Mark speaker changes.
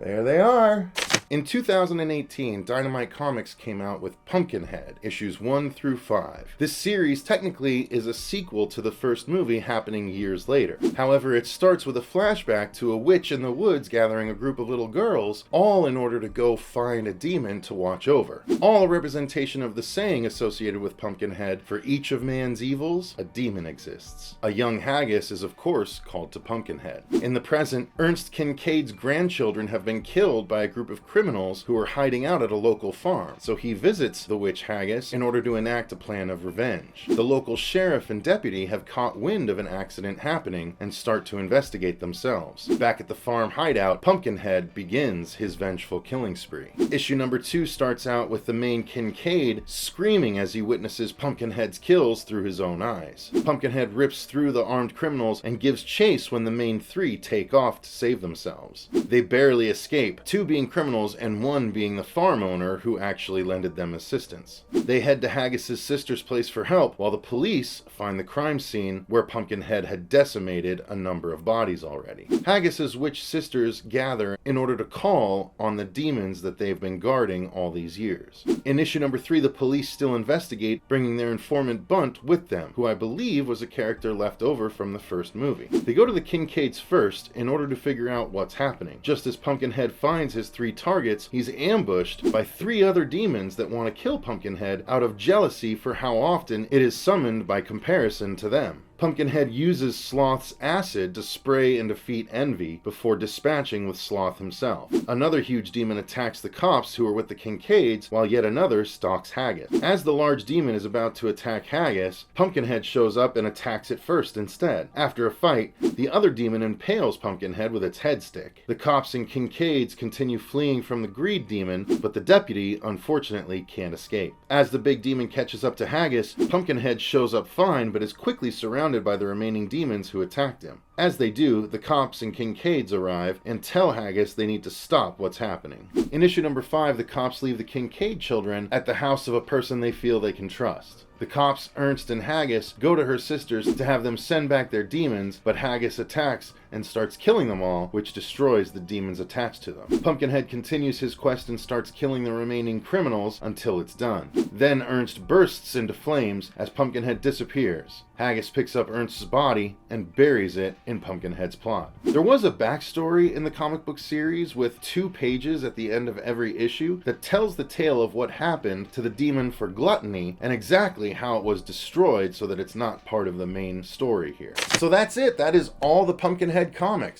Speaker 1: There they are. In 2018, Dynamite Comics came out with Pumpkinhead, issues 1 through 5. This series technically is a sequel to the first movie happening years later. However, it starts with a flashback to a witch in the woods gathering a group of little girls, all in order to go find a demon to watch over. All a representation of the saying associated with Pumpkinhead, for each of man's evils, a demon exists. A young haggis is of course called to Pumpkinhead. In the present, Ernst Kincaid's grandchildren have been killed by a group of criminals who are hiding out at a local farm, so he visits the witch haggis in order to enact a plan of revenge. The local sheriff and deputy have caught wind of an accident happening and start to investigate themselves. Back at the farm hideout, Pumpkinhead begins his vengeful killing spree. Issue number 2 starts out with the main Kincaid screaming as he witnesses Pumpkinhead's kills through his own eyes. Pumpkinhead rips through the armed criminals and gives chase when the main 3 take off to save themselves. They barely escape, 2 being criminals and 1 being the farm owner who actually lended them assistance. They head to Haggis's sister's place for help, while the police find the crime scene where Pumpkinhead had decimated a number of bodies already. Haggis's witch sisters gather in order to call on the demons that they've been guarding all these years. In issue number 3, the police still investigate, bringing their informant Bunt with them, who I believe was a character left over from the first movie. They go to the Kincaids first in order to figure out what's happening. Just as Pumpkinhead finds his 3 targets, he's ambushed by 3 other demons that want to kill Pumpkinhead out of jealousy for how often it is summoned by comparison to them. Pumpkinhead uses Sloth's acid to spray and defeat Envy before dispatching with Sloth himself. Another huge demon attacks the cops who are with the Kincaids, while yet another stalks Haggis. As the large demon is about to attack Haggis, Pumpkinhead shows up and attacks it first instead. After a fight, the other demon impales Pumpkinhead with its head stick. The cops and Kincaids continue fleeing from the greed demon, but the deputy unfortunately can't escape. As the big demon catches up to Haggis, Pumpkinhead shows up fine but is quickly surrounded by the remaining demons who attacked him. As they do, the cops and Kincaids arrive and tell Haggis they need to stop what's happening. In issue number 5, the cops leave the Kincaid children at the house of a person they feel they can trust. The cops, Ernst and Haggis, go to her sisters to have them send back their demons, but Haggis attacks and starts killing them all, which destroys the demons attached to them. Pumpkinhead continues his quest and starts killing the remaining criminals until it's done. Then Ernst bursts into flames as Pumpkinhead disappears. Haggis picks up Ernst's body and buries it in Pumpkinhead's plot. There was a backstory in the comic book series with 2 pages at the end of every issue that tells the tale of what happened to the demon for gluttony and exactly how it was destroyed, so that it's not part of the main story here. So that's it. That is all the Pumpkinhead comics.